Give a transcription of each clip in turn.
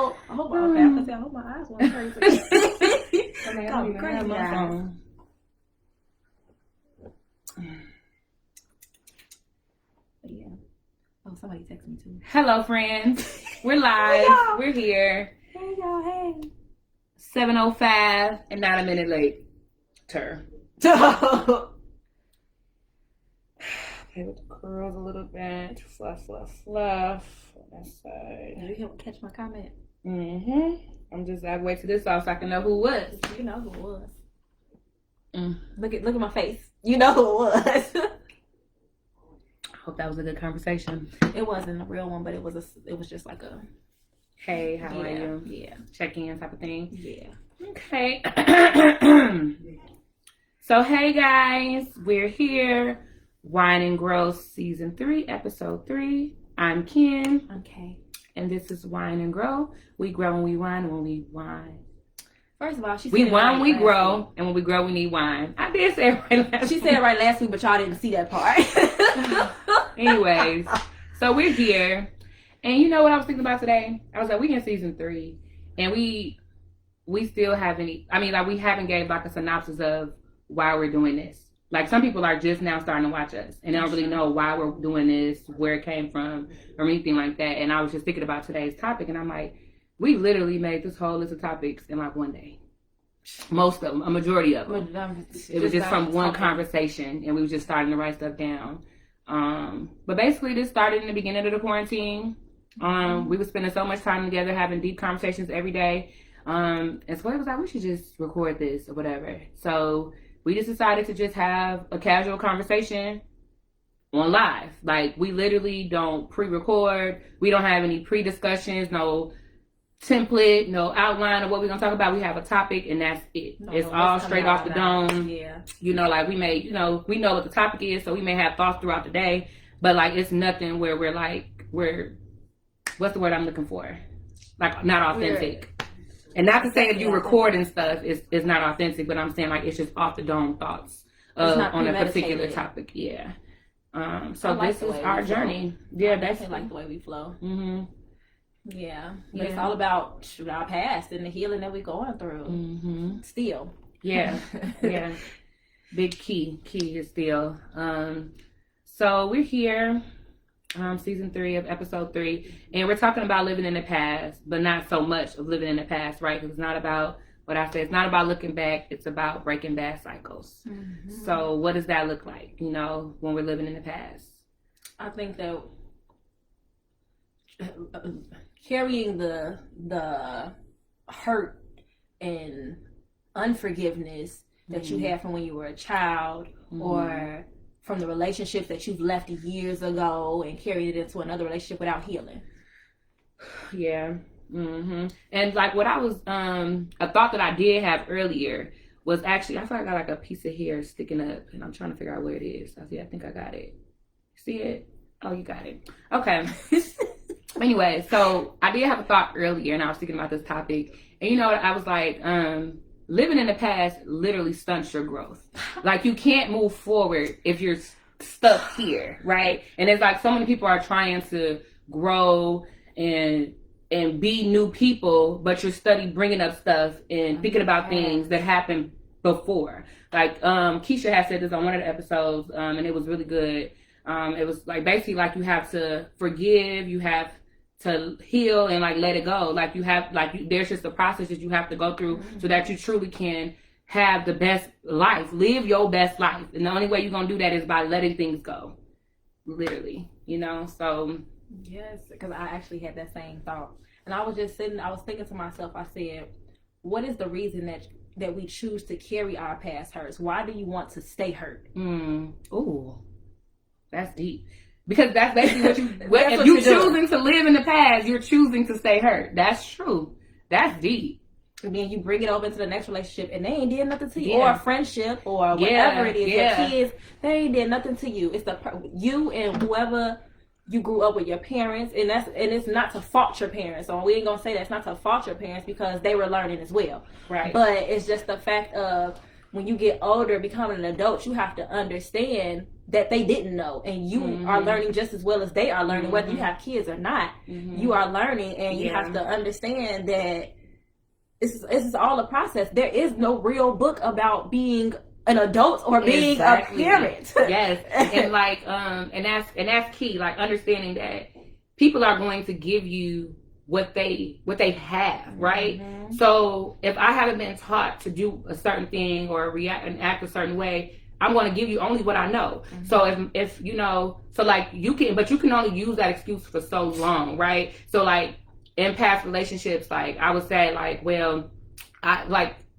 know. I hope my eyes weren't crazy. I mean, I don't even have my phone. Yeah. Oh, somebody texted me too. Hello, friends. We're live. Hey, we're here. Hey, y'all. Hey. 7:05 and not a minute late. Play with the curls a little bit. Fluff. On that side. Did you catch my comment? I'm just gotta wait till this off so I can know who it was. You know who it was. Look at my face. You know who it was. Hope that was a good conversation. It wasn't a real one, but it was just like a hey, how are you? Yeah. Check in type of thing. Yeah. Okay. So hey guys, we're here. Wine&Grow season 3, episode 3. I'm Ken. I'm Kay. And this is Wine&Grow. We grow when we wine, when we wine. First of all, we wine, we grow, and when we grow, we need wine. I did say it right last week. She said it right last week, but y'all didn't see that part. Anyways, so we're here. And you know what I was thinking about today? I was like, we in season 3, and we still haven't, we haven't gave like a synopsis of why we're doing this. Like, some people are just now starting to watch us, and they don't really know why we're doing this, where it came from, or anything like that. And I was just thinking about today's topic, and I'm like, we literally made this whole list of topics in like one day. Most of them, a majority of them. It was just from one conversation, and we were just starting to write stuff down. But basically, this started in the beginning of the quarantine. We were spending so much time together, having deep conversations every day. And so it was like, we should just record this or whatever. So we just decided to just have a casual conversation on live. Like, we literally don't pre-record. We don't have any pre-discussions, no template, no outline of what we're going to talk about. We have a topic, and that's it. It's all straight off the dome. Yeah. You know, like, we know what the topic is, so we may have thoughts throughout the day. But, like, it's nothing where we're what's the word I'm looking for? Like, not authentic. And not to say if you record and stuff, it's not authentic, but I'm saying, like, it's just off the dome thoughts on a particular topic. Yeah. So this is our journey. Yeah, that's like the way we flow. Mm-hmm. Yeah. But it's all about our past and the healing that we're going through. Mm-hmm. Still. Yeah. Yeah. Big key is still. So we're here. Season 3 of episode 3, and we're talking about living in the past, but not so much of living in the past, right? Because it's not about what I said. It's not about looking back. It's about breaking bad cycles. Mm-hmm. So what does that look like, when we're living in the past? I think that carrying the hurt and unforgiveness that you had from when you were a child, or from the relationships that you've left years ago and carried it into another relationship without healing. Yeah. Mm-hmm. And like what I was, a thought that I did have earlier was actually, I feel like I got like a piece of hair sticking up, and I'm trying to figure out where it is. I think I got it. See it? Oh, you got it. Okay. Anyway, so I did have a thought earlier, and I was thinking about this topic. And I was like, living in the past literally stunts your growth. Like, you can't move forward if you're stuck here, right? And it's like so many people are trying to grow and be new people, but you're bringing up stuff and thinking about things that happened before. Like, Keisha had said this on one of the episodes, and it was really good. It was like basically like you have to forgive, you have to heal and like let it go. Like there's just a process that you have to go through so that you truly can have the best life, live your best life. And the only way you're gonna do that is by letting things go, literally. So yes, because I actually had that same thought, and I was thinking to myself. I said, what is the reason that we choose to carry our past hurts? Why do you want to stay hurt? Ooh, that's deep. Because that's basically what if you're choosing to live in the past, you're choosing to stay hurt. That's true. That's deep. And then you bring it over into the next relationship, and they ain't did nothing to you, or a friendship, or whatever it is. Your kids, they ain't did nothing to you. It's you and whoever you grew up with, your parents, and it's not to fault your parents. So we ain't gonna say that's not to fault your parents, because they were learning as well. Right. But it's just the fact of when you get older, becoming an adult, you have to understand that they didn't know, and you are learning just as well as they are learning, whether you have kids or not. You are learning, and you have to understand that this is all a process. There is no real book about being an adult or being a parent. Yes, and like and that's key. Like understanding that people are going to give you what they have, right? So if I haven't been taught to do a certain thing or react and act a certain way, I'm going to give you only what I know. So if you know, so like you can only use that excuse for so long, right? So like in past relationships, like I would say like, well,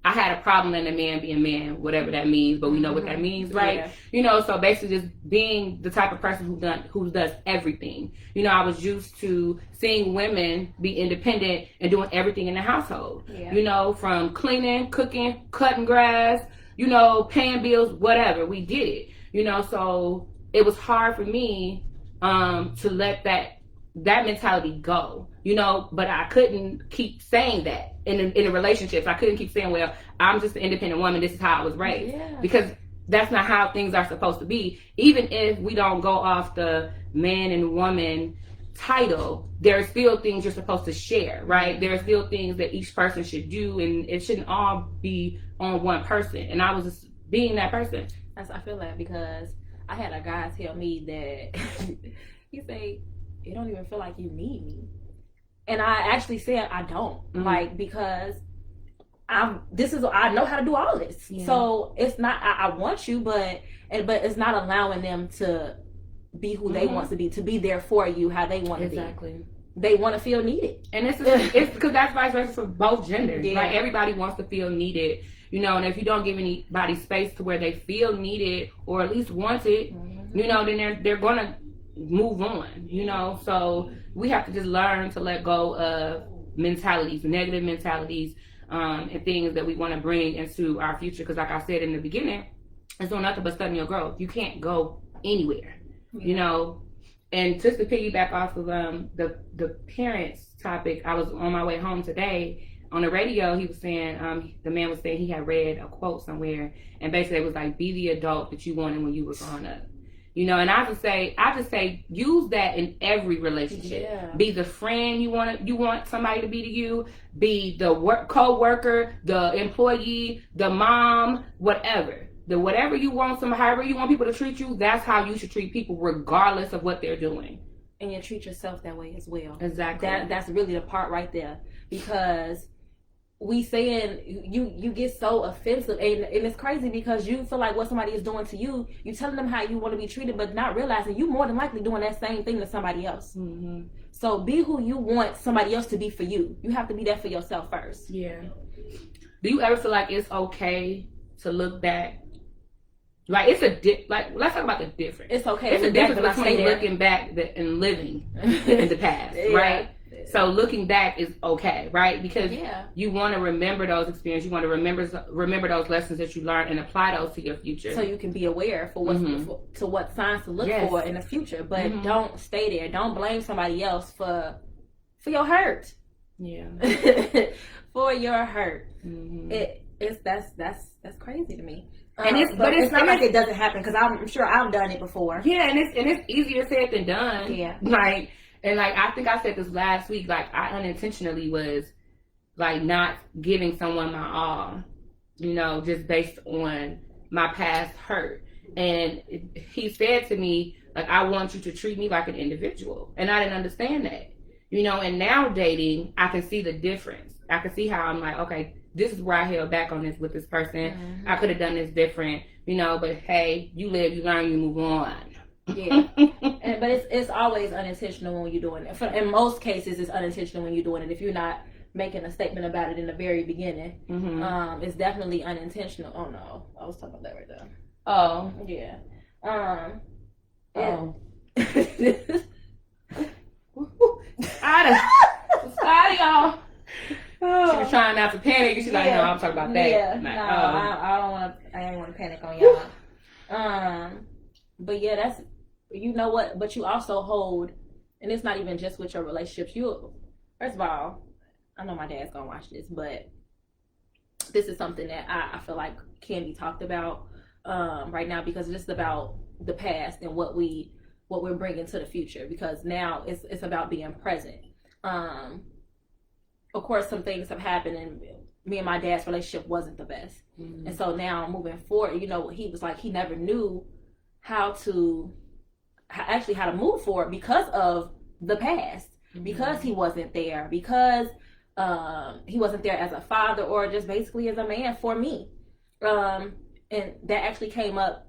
I had a problem in a man being man, whatever that means, but we know what that means, right? Yeah. You know, so basically just being the type of person who does everything. You know, I was used to seeing women be independent and doing everything in the household. Yeah. You know, from cleaning, cooking, cutting grass, you know, paying bills, whatever. We did it. You know, so it was hard for me to let that mentality go. You know, but I couldn't keep saying that in a relationship. I couldn't keep saying, well, I'm just an independent woman. This is how I was raised. Yeah. Because that's not how things are supposed to be. Even if we don't go off the man and woman title, there are still things you're supposed to share, right? There are still things that each person should do, and it shouldn't all be on one person. And I was just being that person. I feel that because I had a guy tell me that he say, "It don't even feel like you need me." And I actually said I don't, like, because I know how to do all this. Yeah. So it's not I want you, but it's not allowing them to be who they want to be there for you how they want to be. Exactly. They want to feel needed, and it's because that's vice versa for both genders. Yeah. Like everybody wants to feel needed, you know. And if you don't give anybody space to where they feel needed or at least wanted, you know, then they're gonna move on, you know. So we have to just learn to let go of negative mentalities, and things that we want to bring into our future. Because like I said in the beginning, it's doing nothing but studying your growth. You can't go anywhere, you know. And just to piggyback off of the parents topic, I was on my way home today on the radio. He was saying, the man was saying he had read a quote somewhere, and basically it was like, be the adult that you wanted when you were growing up. You know, and I just say, use that in every relationship. Yeah. Be the friend you want somebody to be to you. Be the co-worker, the employee, the mom, whatever. Whatever you want, however you want people to treat you, that's how you should treat people, regardless of what they're doing. And you treat yourself that way as well. Exactly. That's really the part right there, because we saying you get so offensive, and it's crazy because you feel like what somebody is doing to you, you telling them how you want to be treated, but not realizing you more than likely doing that same thing to somebody else. So be who you want somebody else to be for you. You have to be that for yourself first. Yeah. Do you ever feel like it's okay to look back? Like it's let's talk about the difference. It's okay. It's a difference between looking back and living in the past, right? So looking back is okay, right? Because you want to remember those experiences. You want to remember those lessons that you learned and apply those to your future. So you can be aware for what signs to look for in the future. But don't stay there. Don't blame somebody else for your hurt. Yeah. For your hurt. That's crazy to me. And it's not like it doesn't happen, because I'm sure I've done it before. Yeah, and it's easier said than done. Yeah. And I think I said this last week, like I unintentionally was like not giving someone my all, you know, just based on my past hurt. And he said to me, like, I want you to treat me like an individual. And I didn't understand that, you know, and now dating, I can see the difference. I can see how I'm like, okay, this is where I held back on this with this person. I could have done this different, you know, but hey, you live, you learn, you move on. Yeah, but it's always unintentional when you're doing it. In most cases, it's unintentional when you're doing it. If you're not making a statement about it in the very beginning, it's definitely unintentional. Oh no, I was talking about that right there. Oh yeah. Sorry, y'all. She was trying not to panic. She's like, no, I'm talking about that. Yeah, like, I don't want to. I ain't want to panic on y'all. But yeah, that's, you know what? But you also hold, and it's not even just with your relationships. First of all, I know my dad's gonna watch this, but this is something that I feel like can be talked about. right now, because it's just about the past and what we're bringing to the future, because now it's about being present. Of course, some things have happened, and me and my dad's relationship wasn't the best. Mm-hmm. And so now moving forward, he was like, he never knew how to move forward because of the past, mm-hmm. because he wasn't there, because he wasn't there as a father or just basically as a man for me. And that actually came up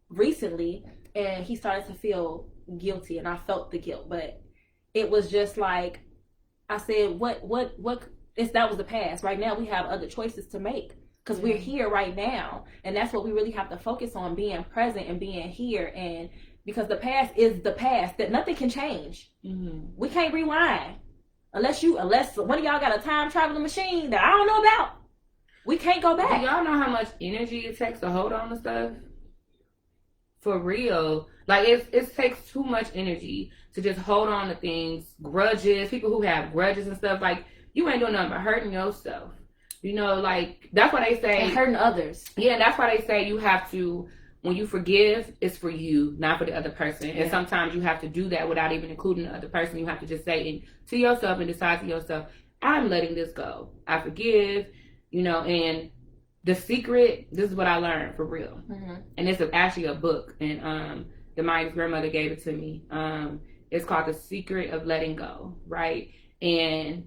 recently, and he started to feel guilty, and I felt the guilt, but it was just like, I said, what that was the past. Right now we have other choices to make, because we're here right now, and that's what we really have to focus on, being present and being here. And because the past is the past, that nothing can change. Mm-hmm. We can't rewind unless one of y'all got a time traveling machine that I don't know about. We can't go back. Do y'all know how much energy it takes to hold on to stuff? For real. Like, it takes too much energy to just hold on to things. Grudges, people who have grudges and stuff, like, you ain't doing nothing but hurting yourself. Like, that's why they say... And hurting others. Yeah, that's why they say you have to, when you forgive, it's for you, not for the other person. Yeah. And sometimes you have to do that without even including the other person. You have to just say to yourself and decide to yourself, I'm letting this go. I forgive, and the secret, this is what I learned for real. Mm-hmm. And it's actually a book, and my grandmother gave it to me. It's called The Secret of Letting Go, right? And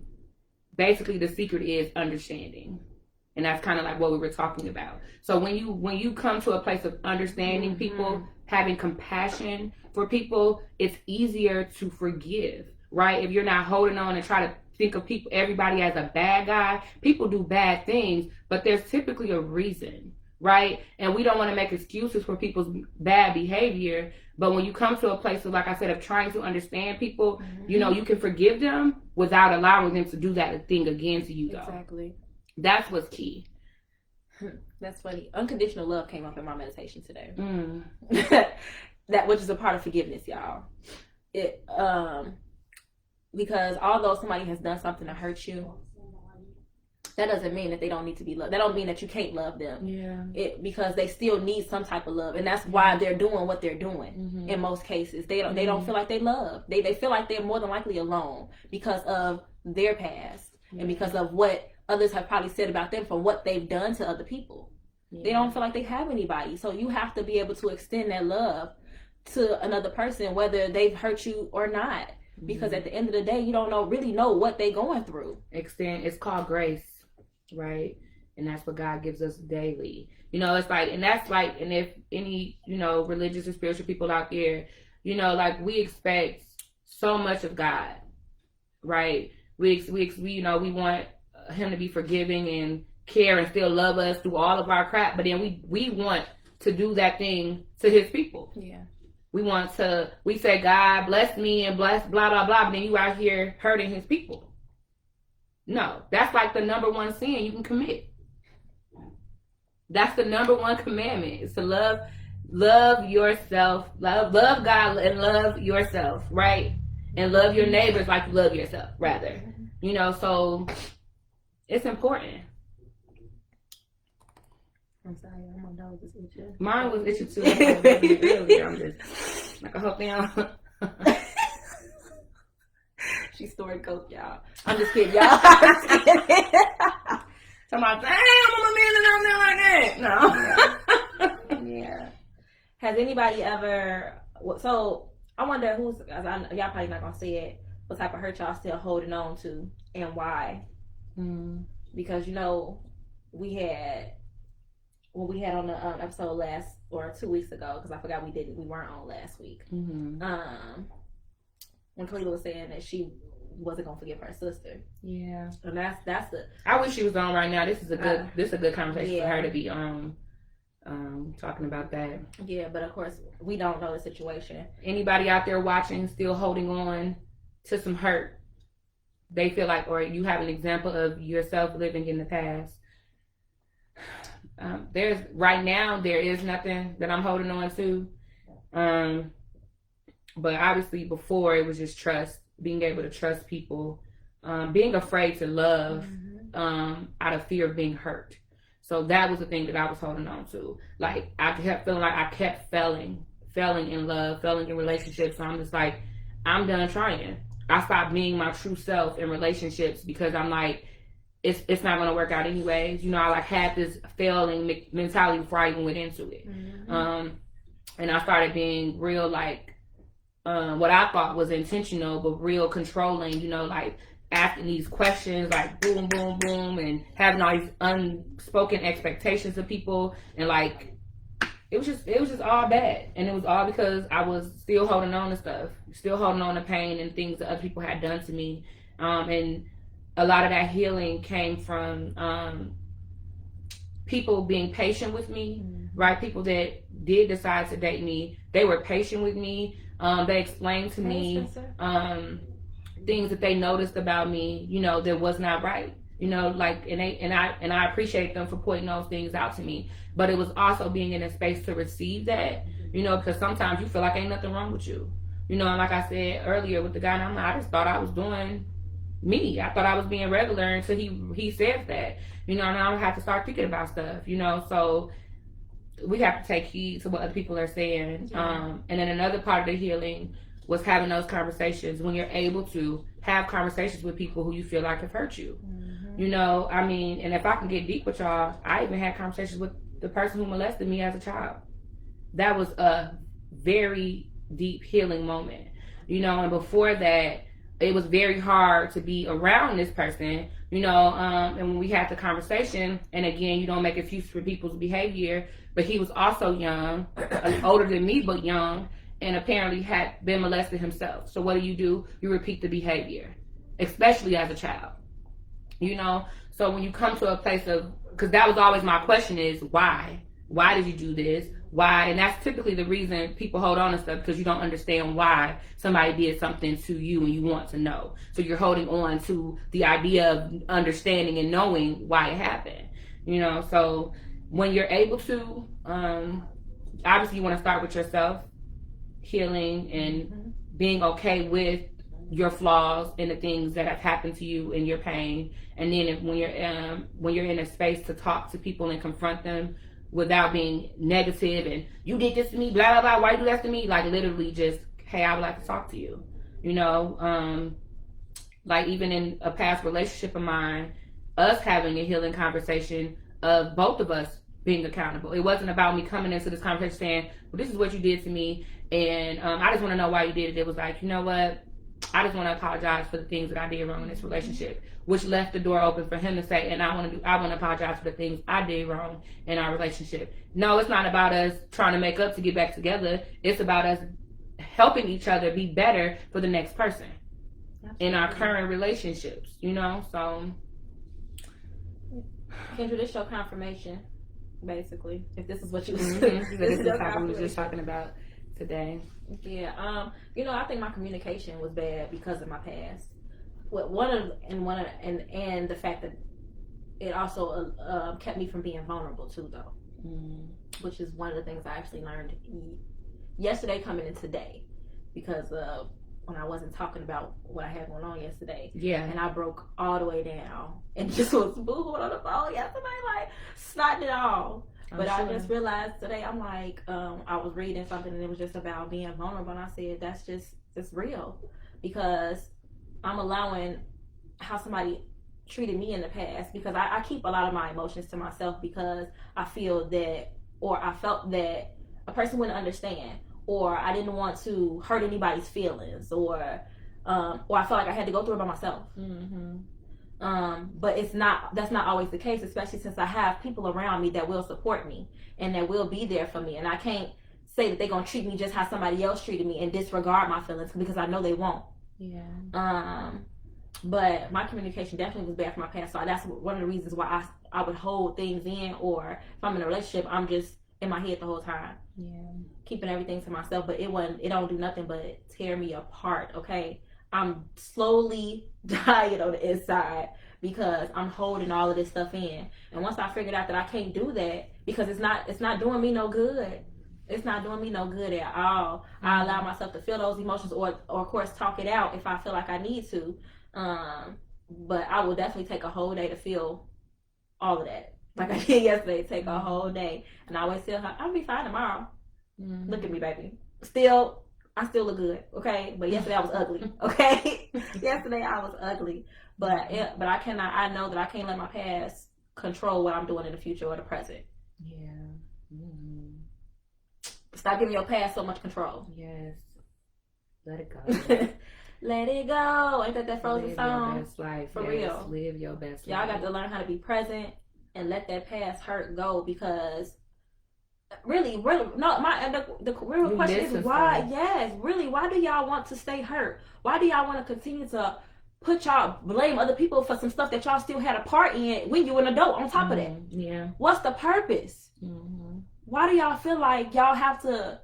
basically the secret is understanding. And that's kind of like what we were talking about. So when you come to a place of understanding mm-hmm. people, having compassion for people, it's easier to forgive, right? If you're not holding on and try to think of everybody as a bad guy. People do bad things, but there's typically a reason, right? And we don't want to make excuses for people's bad behavior. But when you come to a place of, like I said, of trying to understand people, mm-hmm. You can forgive them without allowing them to do that thing again to you, though. Exactly. That's what's key. That's funny. Unconditional love came up in my meditation today. That, which is a part of forgiveness, y'all. Because although somebody has done something to hurt you, that doesn't mean that they don't need to be loved. That don't mean that you can't love them. Yeah. Because they still need some type of love, and that's why they're doing what they're doing. Mm-hmm. In most cases, they don't feel like they love. They feel like they're more than likely alone because of their past and because of what others have probably said about them from what they've done to other people. Yeah. They don't feel like they have anybody. So you have to be able to extend that love to another person, whether they've hurt you or not. Because at the end of the day, you don't really know what they're going through. It's called grace, right? And that's what God gives us daily. It's like, and that's like, and if any, religious or spiritual people out there, like, we expect so much of God, right? We want him to be forgiving and care and still love us through all of our crap, but then we want to do that thing to his people. Yeah. We say, God bless me and bless blah, blah, blah, but then you out here hurting his people. No, that's like the number one sin you can commit. That's the number one commandment, is to love yourself, love God and love yourself, right? And love your neighbors like you love yourself, rather. So it's important. I'm sorry, my nose is itching. Mine was itching too. Earlier. I'm just like, I hope they don't. She stored coke, y'all. I'm just kidding, y'all. Talking about, dang, I'm a man and I'm not like that. No. Yeah. Has anybody ever? So I wonder y'all probably not gonna say it. What type of hurt y'all still holding on to, and why? Because we had on the episode last or 2 weeks ago, because I forgot we weren't on last week. Mm-hmm. When Kalila was saying that she wasn't gonna forgive her sister. Yeah, and that's the. I wish she was on right now. This is a good conversation for her to be on. Talking about that. Yeah, but of course we don't know the situation. Anybody out there watching still holding on to some hurt? They feel like, or you have an example of yourself living in the past. There is nothing that I'm holding on to. But obviously before, it was just trust, being able to trust people, being afraid to love out of fear of being hurt. So that was the thing that I was holding on to. Like, I kept feeling like I kept failing in love, failing in relationships. So I'm just like, I'm done trying. I stopped being my true self in relationships because I'm like, it's not going to work out anyways. You know, I like had this failing mentality before I even went into it. And I started being real, like, what I thought was intentional, but real controlling, you know, like asking these questions, like boom, boom, boom, and having all these unspoken expectations of people. And like, it was just all bad. And it was all because I was still holding on to stuff, still holding on to pain and things that other people had done to me. And a lot of that healing came from people being patient with me, right? People that did decide to date me, they were patient with me. They explained to me things that they noticed about me, you know, that was not right. You know, like, and I appreciate them for pointing those things out to me. But it was also being in a space to receive that, you know, because sometimes you feel like ain't nothing wrong with you. You know, and like I said earlier with the guy, and I just thought I was doing me. I thought I was being regular until he says that. You know, now I have to start thinking about stuff, you know, so we have to take heed to what other people are saying. And then another part of the healing was having those conversations when you're able to have conversations with people who you feel like have hurt you. You know, I mean, and if I can get deep with y'all, I even had conversations with the person who molested me as a child. That was a very deep healing moment, you know, and before that, it was very hard to be around this person, you know, and when we had the conversation, and again, you don't make excuses for people's behavior, but he was also young, older than me, but young, and apparently had been molested himself. So what do? You repeat the behavior, especially as a child, you know? So when you come to a place of, because that was always my question is, why? Why did you do this? Why? And that's typically the reason people hold on to stuff, because you don't understand why somebody did something to you and you want to know. So you're holding on to the idea of understanding and knowing why it happened. You know, so when you're able to, obviously you want to start with yourself, healing and being okay with your flaws and the things that have happened to you and your pain. And then when you're in a space to talk to people and confront them without being negative and you did this to me, blah, blah, blah, why you do that to me? Like literally just, hey, I would like to talk to you. You know, like even in a past relationship of mine, us having a healing conversation of both of us being accountable. It wasn't about me coming into this conversation saying, well, this is what you did to me, and I just want to know why you did it. It was like, you know what? I just want to apologize for the things that I did wrong in this relationship, which left the door open for him to say, and I want to apologize for the things I did wrong in our relationship. No, it's not about us trying to make up to get back together. It's about us helping each other be better for the next person. Absolutely. In our current relationships, you know? So Kendra, this your confirmation, basically. If this is what you was this is what we were just talking about today. Yeah, you know, I think my communication was bad because of my past. And the fact that it also kept me from being vulnerable too, though, which is one of the things I actually learned yesterday coming in today, because when I wasn't talking about what I had going on yesterday, and I broke all the way down and just was boohooing on the phone yesterday, like snotting it all. But I just realized today, I'm like, I was reading something and it was just about being vulnerable, and I said, it's real, because I'm allowing how somebody treated me in the past, because I keep a lot of my emotions to myself, because I feel that, or I felt that a person wouldn't understand, or I didn't want to hurt anybody's feelings, or I felt like I had to go through it by myself. But that's not always the case, especially since I have people around me that will support me and that will be there for me. And I can't say that they're going to treat me just how somebody else treated me and disregard my feelings, because I know they won't. But my communication definitely was bad for my past. So that's one of the reasons why I would hold things in, or if I'm in a relationship, I'm just in my head the whole time. Keeping everything to myself, but it don't do nothing but tear me apart, okay? I'm slowly dying on the inside because I'm holding all of this stuff in. And once I figured out that I can't do that, because it's not doing me no good. It's not doing me no good at all. I allow myself to feel those emotions, or of course talk it out if I feel like I need to. But I will definitely take a whole day to feel all of that. like I did yesterday, take a whole day. And I always tell her, I'll be fine tomorrow. Mm-hmm. Look at me, baby. I still look good, okay? But yesterday I was ugly, okay? Yesterday I was ugly. But I know that I can't let my past control what I'm doing in the future or the present. Yeah. Mm-hmm. Stop giving your past so much control. Yes. Let it go. Let it go. Ain't that Frozen song? Live your best life. For real. Live your best Y'all life. got to learn how to be present and let that past hurt go, because really, no, the real question is why? Stuff. Yes, really, why do y'all want to stay hurt? Why do y'all want to continue to blame other people for some stuff that y'all still had a part in when you were an adult on top of that? Yeah. What's the purpose? Mm-hmm. Why do y'all feel like y'all have to?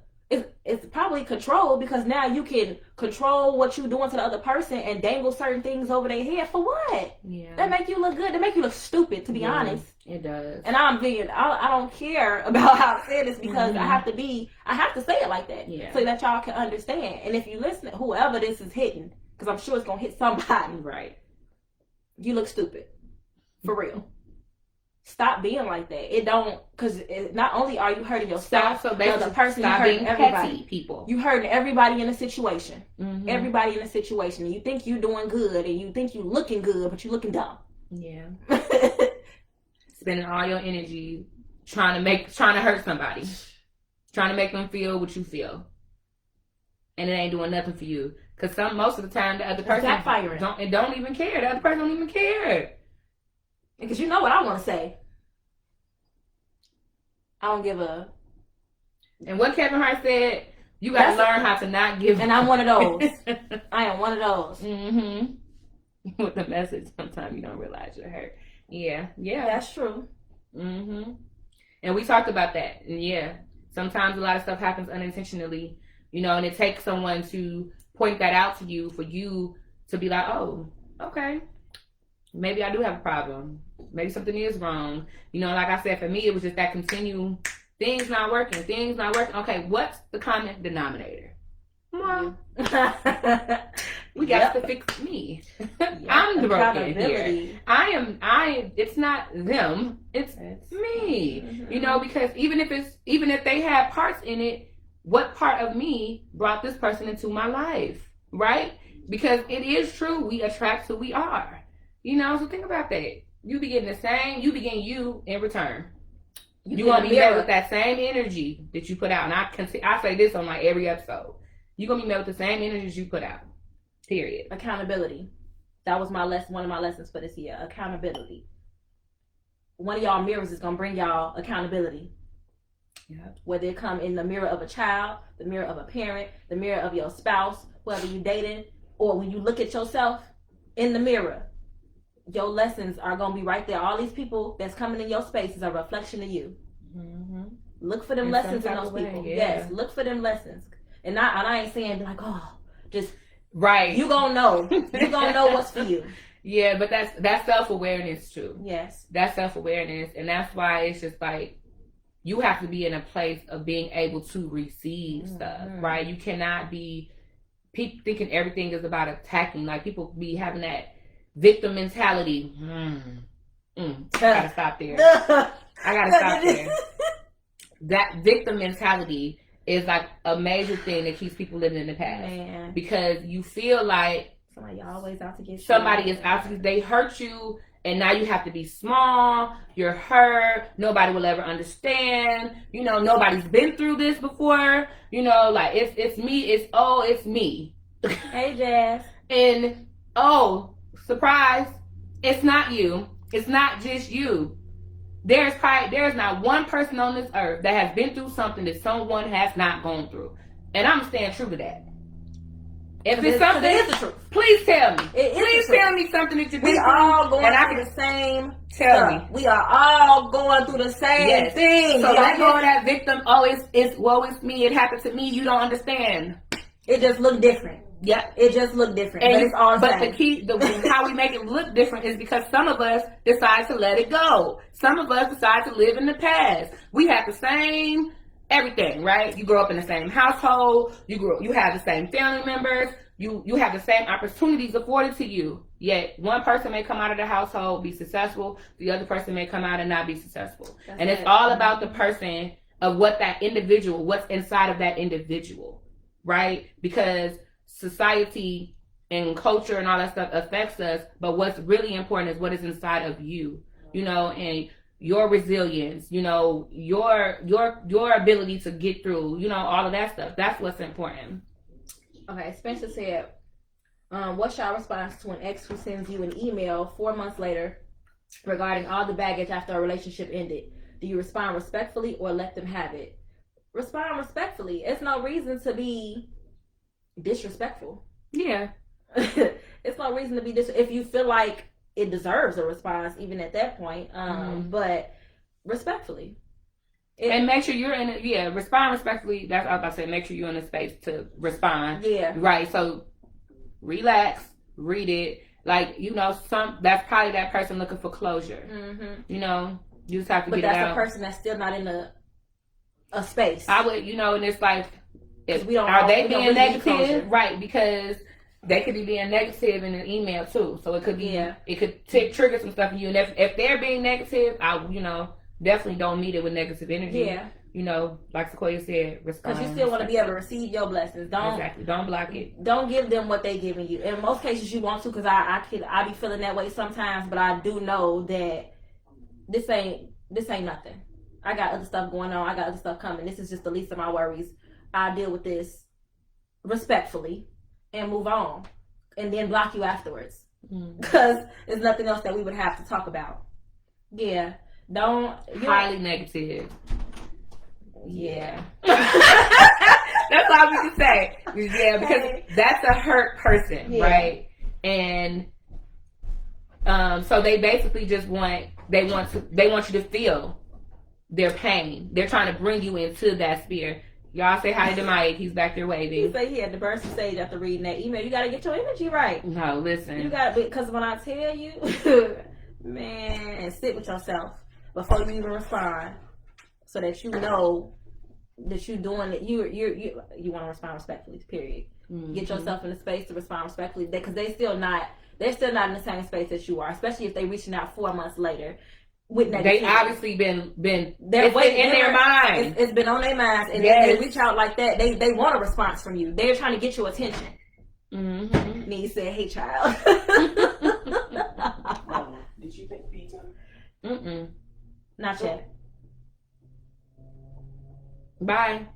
It's probably control, because now you can control what you're doing to the other person and dangle certain things over their head. For what? Yeah. That make you look good. That make you look stupid, to be honest. It does. And I don't care about how I say this, because I have to say it like that. Yeah. So that y'all can understand. And if you listen, whoever this is hitting, because I'm sure it's going to hit somebody. Right. You look stupid. For real. Stop being like that. It don't, because not only are you hurting yourself, so the other person, you hurting everybody. People. You hurting everybody in a situation. Mm-hmm. Everybody in a situation. You think you doing good and you think you looking good, but you looking dumb. Yeah. Spending all your energy trying to hurt somebody, trying to make them feel what you feel, and it ain't doing nothing for you. Because most of the time the other person don't even care. The other person don't even care. Because you know what I want to say. I don't give a. And what Kevin Hart said, you got to learn how to not give. And I'm one of those. I am one of those. Mm-hmm. With the message, sometimes you don't realize you're hurt. Yeah. That's true. Mm-hmm. And we talked about that. And yeah, sometimes a lot of stuff happens unintentionally, and it takes someone to point that out to you for you to be like, oh, okay, maybe I do have a problem. Maybe something is wrong. Like I said, for me, it was just that continual things not working. Okay, what's the common denominator? Well, we got to fix me. I'm broken here. It's not them. It's me. Mm-hmm. Because even if they have parts in it, what part of me brought this person into my life, right? Because it is true, we attract who we are. So think about that. You be getting you in return. You're going to be met with that same energy that you put out. And I say this on like every episode. You're going to be met with the same energies you put out. Period. Accountability. That was one of my lessons for this year. Accountability. One of y'all mirrors is going to bring y'all accountability. Yep. Whether it come in the mirror of a child, the mirror of a parent, the mirror of your spouse, whether you dating, or when you look at yourself in the mirror, your lessons are going to be right there. All these people that's coming in your space is a reflection of you. Mm-hmm. Look for them lessons in those people. Yeah. Yes, look for them lessons. And I ain't saying like, oh, just right. You gonna know. You gonna know what's for you. Yeah, but that's self-awareness too. Yes. That's self-awareness, and that's why it's just like you have to be in a place of being able to receive stuff, right? You cannot be thinking everything is about attacking. Like people be having that victim mentality. I gotta stop there. That victim mentality is like a major thing that keeps people living in the past. Man. Because you feel like somebody always out to get you. Somebody is out to they hurt you, and now you have to be small. You're hurt. Nobody will ever understand. Nobody's been through this before. Like it's me. It's me. Hey, Jazz. And surprise, it's not you. It's not just you. There's not one person on this earth that has been through something that someone has not gone through. And I'm staying true to that. If it's something, it is the truth. Please tell me. Please tell me something that you've been through. We all going through the same stuff. We are all going through the same thing. So let go of that victim. It's me. It happened to me. You don't understand. It just looked different. Yeah, it just looked different. But it's all the key, how we make it look different is because some of us decide to let it go. Some of us decide to live in the past. We have the same everything, right? You grow up in the same household. You have the same family members. you have the same opportunities afforded to you. Yet one person may come out of the household, be successful. The other person may come out and not be successful. And it's all about the person of what that individual, what's inside of that individual, right? Because society and culture and all that stuff affects us, but what's really important is what is inside of you, you know, and your resilience, you know, your ability to get through, you know, all of that stuff. That's what's important. Okay, Spencer said, what's your response to an ex who sends you an email 4 months later regarding all the baggage after a relationship ended? Do you respond respectfully or let them have it? Respond respectfully. It's no reason to be disrespectful. Yeah. It's no reason to be if you feel like it deserves a response, even at that point. But respectfully. And make sure you're respond respectfully. That's what I was about to say. Make sure you're in a space to respond. Yeah. Right. So relax, read it. Like, you know, that's probably that person looking for closure. You know, you just have to get it out. But that's a person that's still not in a space. I would, you know, and it's like, are they being negative? Right, because they could be being negative in an email too. So it could be, it could trigger some stuff in you. And if they're being negative, I, you know, definitely don't meet it with negative energy. Yeah. You know, like Sequoia said, respond. Because you still want to be able to receive your blessings. Don't block it. Don't give them what they're giving you. In most cases, you want to, because I be feeling that way sometimes. But I do know that this ain't nothing. I got other stuff going on. I got other stuff coming. This is just the least of my worries. I deal with this respectfully and move on, and then block you afterwards, because there's nothing else that we would have to talk about. Yeah. Highly negative. Yeah. That's all we can say. Yeah, because that's a hurt person, right? And so they basically just want you to feel their pain. They're trying to bring you into that sphere. Y'all say hi to Mike. He's back there waving. He said he had the burst of stage after reading that email. You got to get your energy right. No, listen. You got to, because when I tell you, man, and sit with yourself before you even respond, so that you know that you're doing it. You want to respond respectfully. Period. Get yourself in the space to respond respectfully, because they're still not in the same space as you are, especially if they're reaching out 4 months later. They obviously been in their mind. It's been on their minds, and they reach out like that. They want a response from you. They're trying to get your attention. Me said, "Hey, child." Did you take pizza? Not yet. Bye.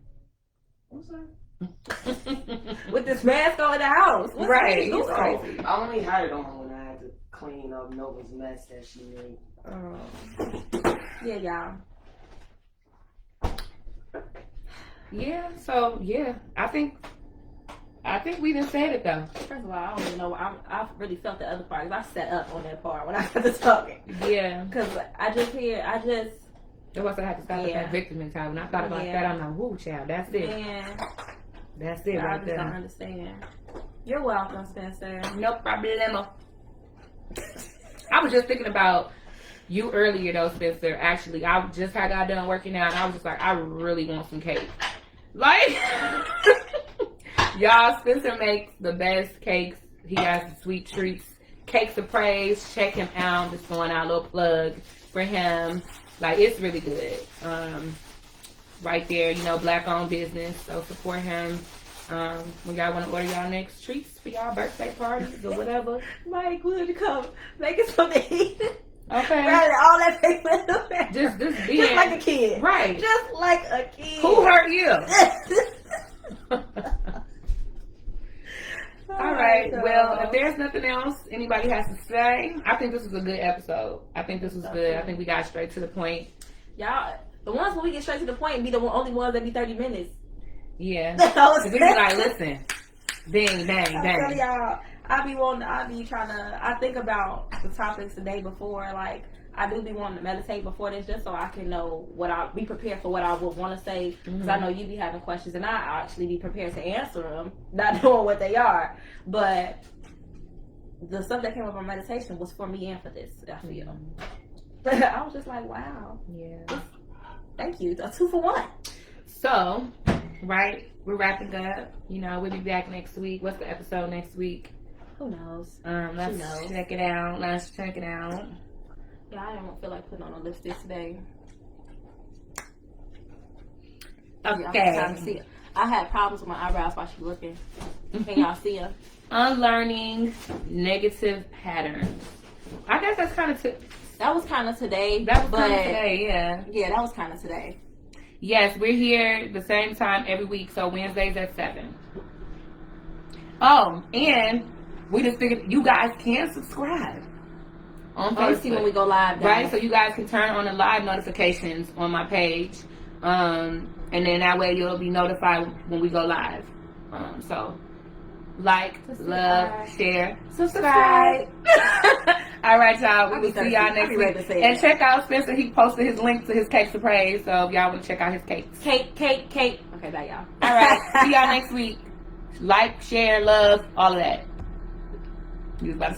What's that? With this mask on in the house, right? It's crazy. I only had it on when I had to clean up Nova's mess that she made. Yeah, y'all. Yeah, so I think we done said it though. First of all, I don't even know. I really felt the other part, because I set up on that part when I got to talking. Yeah, because I just. That's why I had to stop at that victim mentality. When I thought about that, I'm like, "Whoo, child, that's it. Man. That's it right there." I just don't understand. You're welcome, Spencer. No problemo. I was just thinking about you earlier though, Spencer. Actually, I just had got done working out, and I was just like, I really want some cake. Like, y'all, Spencer makes the best cakes. He has the sweet treats. Cakes of Praise. Check him out. Just throwing out a little plug for him. Like, it's really good. Right there, you know, black-owned business. So support him. When y'all want to order y'all next treats for y'all birthday parties or whatever. Mike, will you come make it something to eat? Okay. Rather than all that paper. Just just like a kid. Right. Just like a kid. Who hurt you? All right. Well, if there's nothing else anybody has to say, I think this was a good episode. I think this was good. I think we got straight to the point. Y'all, the ones when we get straight to the point be the only ones that be 30 minutes. Yeah. Because we be like, listen, ding, dang, dang. Y'all, I think about the topics the day before. Like, I do be wanting to meditate before this, just so I can know be prepared for what I would want to say. Because I know you be having questions, and I actually be prepared to answer them, not knowing what they are. But the stuff that came up on meditation was for me and for this, I feel. I was just like, wow. Yeah. Thank you. A 2 for 1. So, right? We're wrapping up. You know, we'll be back next week. What's the episode next week? Who knows? Let's check it out. Yeah, I don't feel like putting on a lipstick today. Okay. I had problems with my eyebrows while she looking. Can y'all see her? Unlearning negative patterns. I guess that's kind of that was kind of today. That was kind of today, yeah. Yeah, that was kind of today. Yes, we're here the same time every week, so Wednesdays at 7. Oh, and we just figured you guys can subscribe on Facebook. See when we go live, guys. Right? So you guys can turn on the live notifications on my page. And then that way you'll be notified when we go live. So like, love, share, subscribe. All right, y'all. We will see y'all next week. And check out Spencer. He posted his link to his Cakes of Praise. So if y'all want to check out his cakes. Cake. Okay, bye, y'all. All right. See y'all next week. Like, share, love, all of that. You was about to